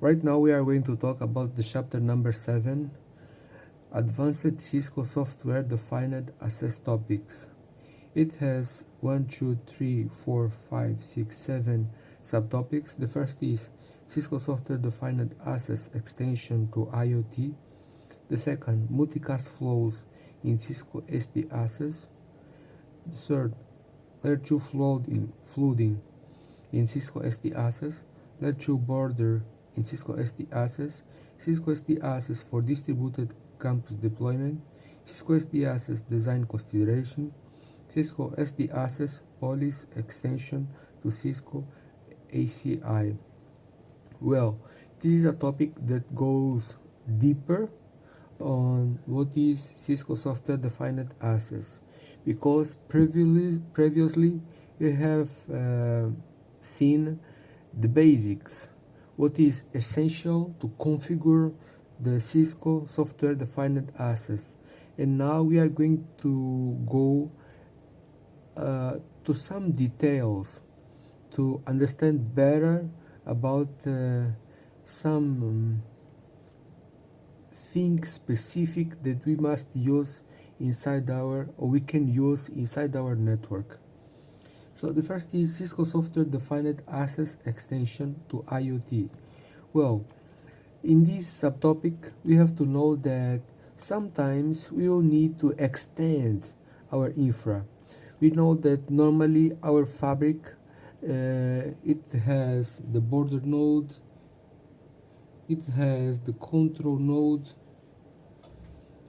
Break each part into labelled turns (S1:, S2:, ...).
S1: Right now we are going to talk about the chapter number 7, Advanced Cisco Software Defined Access Topics. It has 1, 2, 3, 4, 5, 6, 7 subtopics. The first is Cisco Software Defined Access Extension to IoT. The second, multicast flows in Cisco SD Access. The third, Layer 2 flooding in Cisco SD Access, Layer 2 border in Cisco SD Access, Cisco SD Access for distributed campus deployment, Cisco SD Access design consideration, Cisco SD Access policy extension to Cisco ACI. Well, this is a topic that goes deeper on what is Cisco Software Defined Access, because previously we have seen the basics, what is essential to configure the Cisco Software Defined Access, and now we are going to go to some details to understand better about some things specific that we must use inside we can use inside our network. So the first is Cisco Software Defined Access Extension to IoT. Well, in this subtopic, we have to know that sometimes we will need to extend our infra. We know that normally our fabric it has the border node, it has the control node,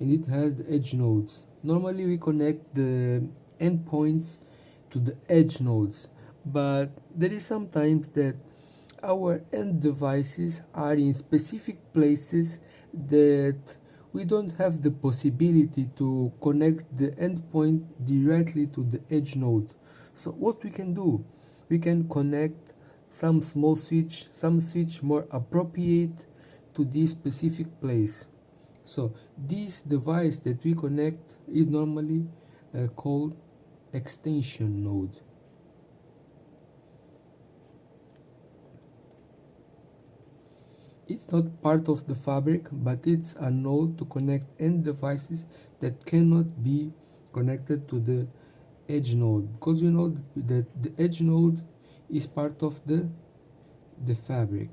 S1: and it has the edge nodes. Normally we connect the endpoints to the edge nodes, but there is sometimes that our end devices are in specific places that we don't have the possibility to connect the endpoint directly to the edge node. So what we can do, we can connect some switch more appropriate to this specific place. So this device that we connect is normally called extension node. It's not part of the fabric, but it's a node to connect end devices that cannot be connected to the edge node, because we know that the edge node is part of the fabric.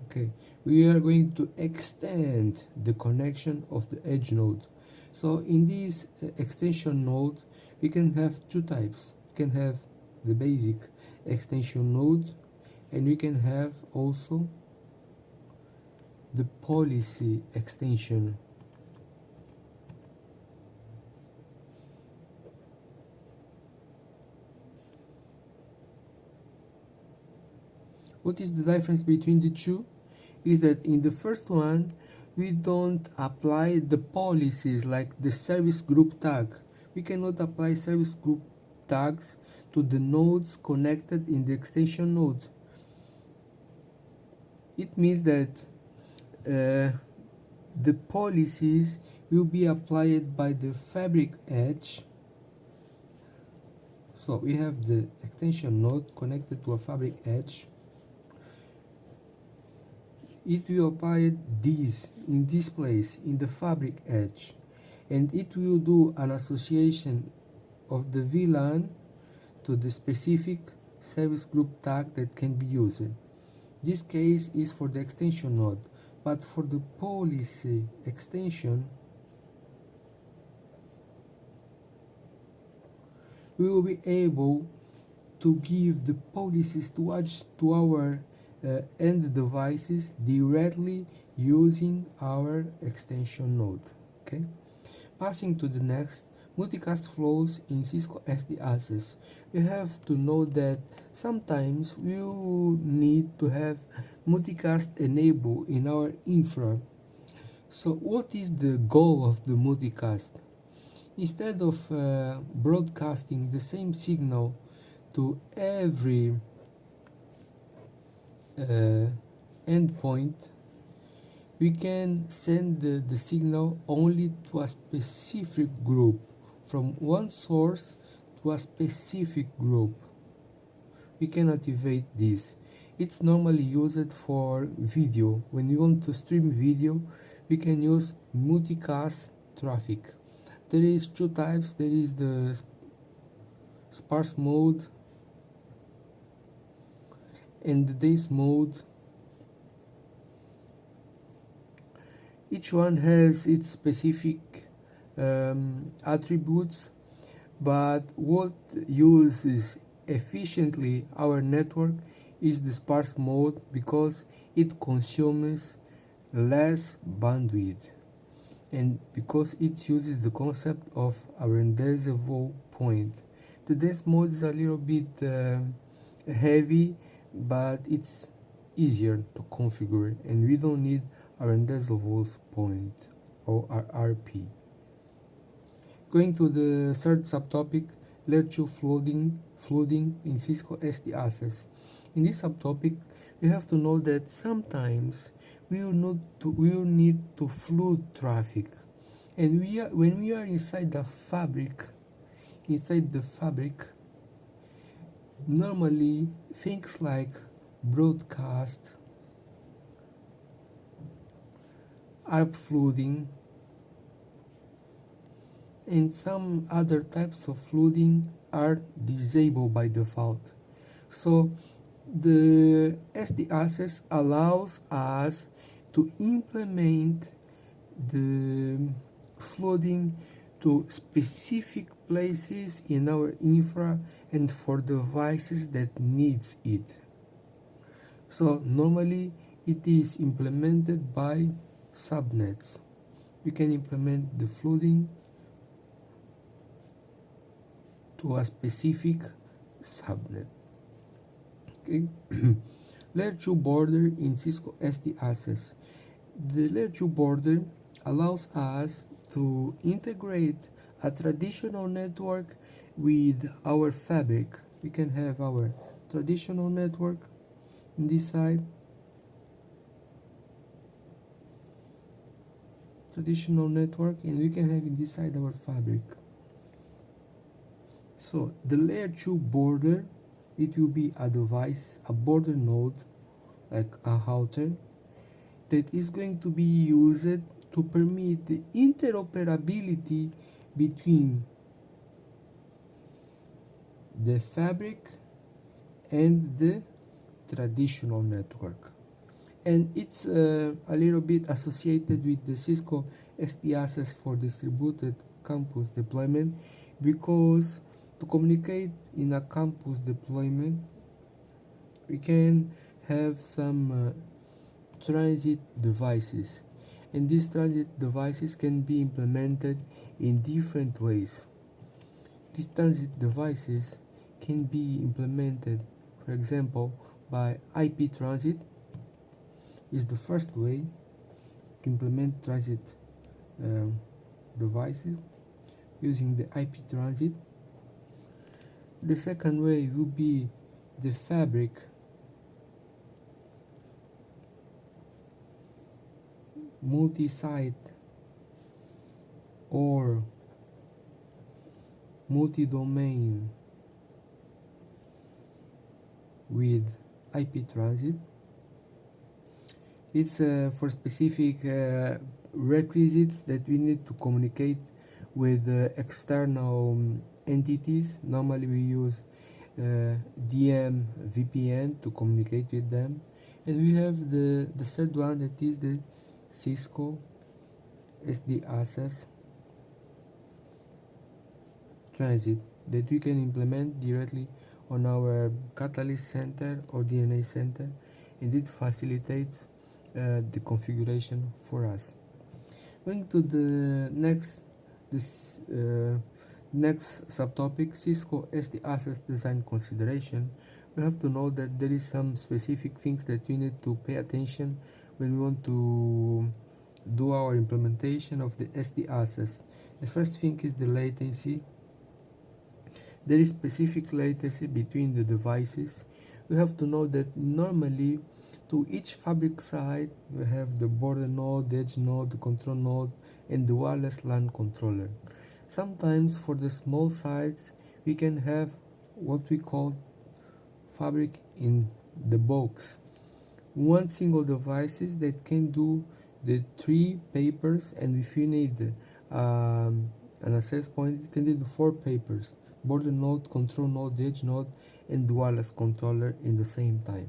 S1: Okay, we are going to extend the connection of the edge node. So in this extension node, we can have two types. We can have the basic extension node, and we can have also the policy extension. What is the difference between the two? Is that in the first one, we don't apply the policies like the service group tag. We cannot apply service group tags to the nodes connected in the extension node. It means that the policies will be applied by the fabric edge. So we have the extension node connected to a fabric edge. It will apply this in this place in the fabric edge, and it will do an association of the VLAN to the specific service group tag that can be used. This case is for the extension node, but for the policy extension, we will be able to give the policies to our end devices directly using our extension node. Okay, passing to the next, multicast flows in Cisco SD Access. We have to know that sometimes we will need to have multicast enabled in our infra. So what is the goal of the multicast? Instead of broadcasting the same signal to every endpoint, we can send the signal only to a specific group, from one source to a specific group. We can activate this. It's normally used for video. When we want to stream video, we can use multicast traffic. There is two types. There is the sparse mode and the dense mode. Each one has its specific attributes, but what uses efficiently our network is the sparse mode because it consumes less bandwidth and because it uses the concept of a rendezvous point. The dense mode is a little bit heavy, but it's easier to configure and we don't need a rendezvous point or RP. Going to the third subtopic, layer 2 flooding in Cisco SD access. In this subtopic, we have to know that sometimes we will need to flood traffic, and when we are inside the fabric, normally things like broadcast, ARP flooding, and some other types of flooding are disabled by default. So the SD access allows us to implement the flooding to specific places in our infra and for devices that needs it. So normally it is implemented by subnets. We can implement the flooding to a specific subnet. Okay. Layer 2 border in Cisco SD access. The layer 2 border allows us to integrate a traditional network with our fabric. We can have our traditional network in this side, and we can have in this side our fabric. So the layer 2 border, it will be a device, a border node, like a router, that is going to be used to permit the interoperability between the fabric and the traditional network. And it's a little bit associated with the Cisco SD access for distributed campus deployment, because to communicate in a campus deployment we can have some transit devices, and these transit devices can be implemented in different ways. These transit devices can be implemented, for example, by IP transit is the first way to implement transit devices using the IP transit. The second way will be the fabric multi-site or multi-domain with IP transit. It's for specific requisites that we need to communicate with external entities. Normally we use DM VPN to communicate with them. And we have the third one, that is the Cisco SD access transit, that we can implement directly on our Catalyst Center or DNA Center, and it facilitates the configuration for us. Going to the next subtopic, Cisco SD access design consideration. We have to know that there is some specific things that we need to pay attention when we want to do our implementation of the SD access. The first thing is the latency. There is specific latency between the devices. We have to know that normally to each fabric side we have the border node, the edge node, the control node, and the wireless LAN controller. Sometimes for the small sites we can have what we call fabric in the box. One single devices that can do the three papers, and if you need an access point, it can do the four papers: border node, control node, edge node, and wireless controller in the same time.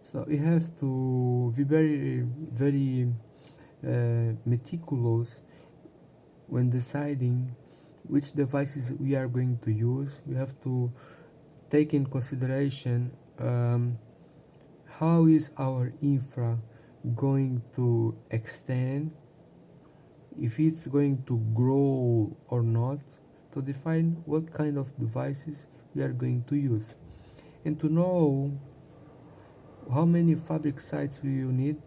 S1: So you have to be very meticulous when deciding which devices we are going to use. We have to take in consideration how is our infra going to extend, if it's going to grow or not, to define what kind of devices we are going to use. And to know how many fabric sites we will need,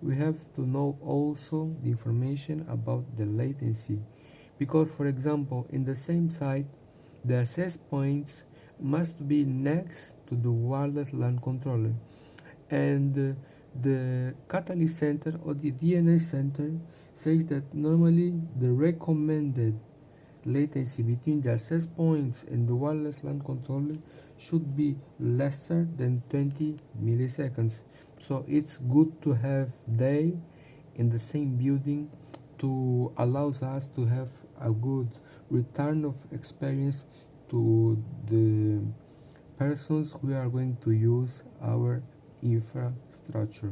S1: we have to know also the information about the latency, because for example in the same site the access points must be next to the wireless LAN controller, and the catalyst center or the DNA center says that normally the recommended latency between the access points and the wireless LAN controller should be lesser than 20 milliseconds. So it's good to have they in the same building to allows us to have a good return of experience to the persons who are going to use our infrastructure.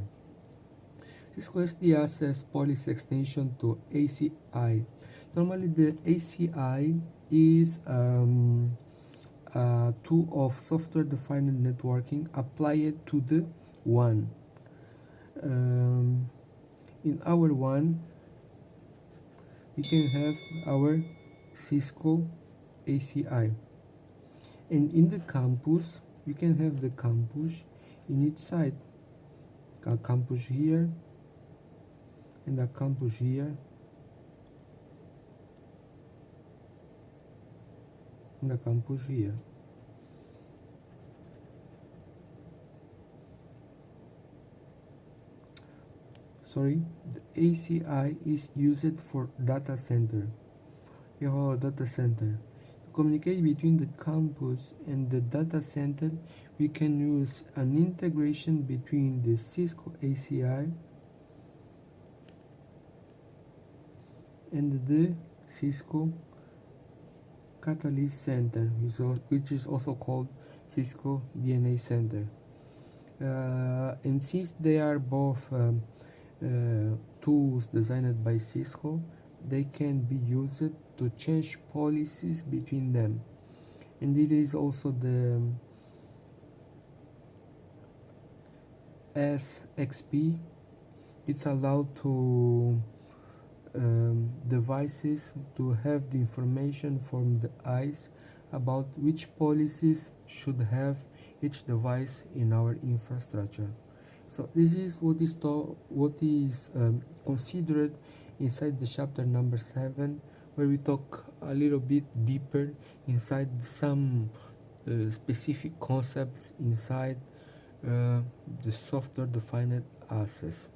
S1: Cisco SD access policy extension to ACI. Normally the ACI is a tool of software-defined networking applied to the WAN. In our WAN, we can have our Cisco ACI, and in the campus you can have the campus in each side, a campus here and a campus here and a campus here. Sorry, the ACI is used for data center. We have our data center. To communicate between the campus and the data center, we can use an integration between the Cisco ACI and the Cisco Catalyst Center, which is also called Cisco DNA Center. And since they are both tools designed by Cisco, they can be used to change policies between them. And it is also the SXP. It's allowed to devices to have the information from the ICE about which policies should have each device in our infrastructure. So this is what is considered inside the chapter number 7, where we talk a little bit deeper inside some specific concepts inside the software defined access.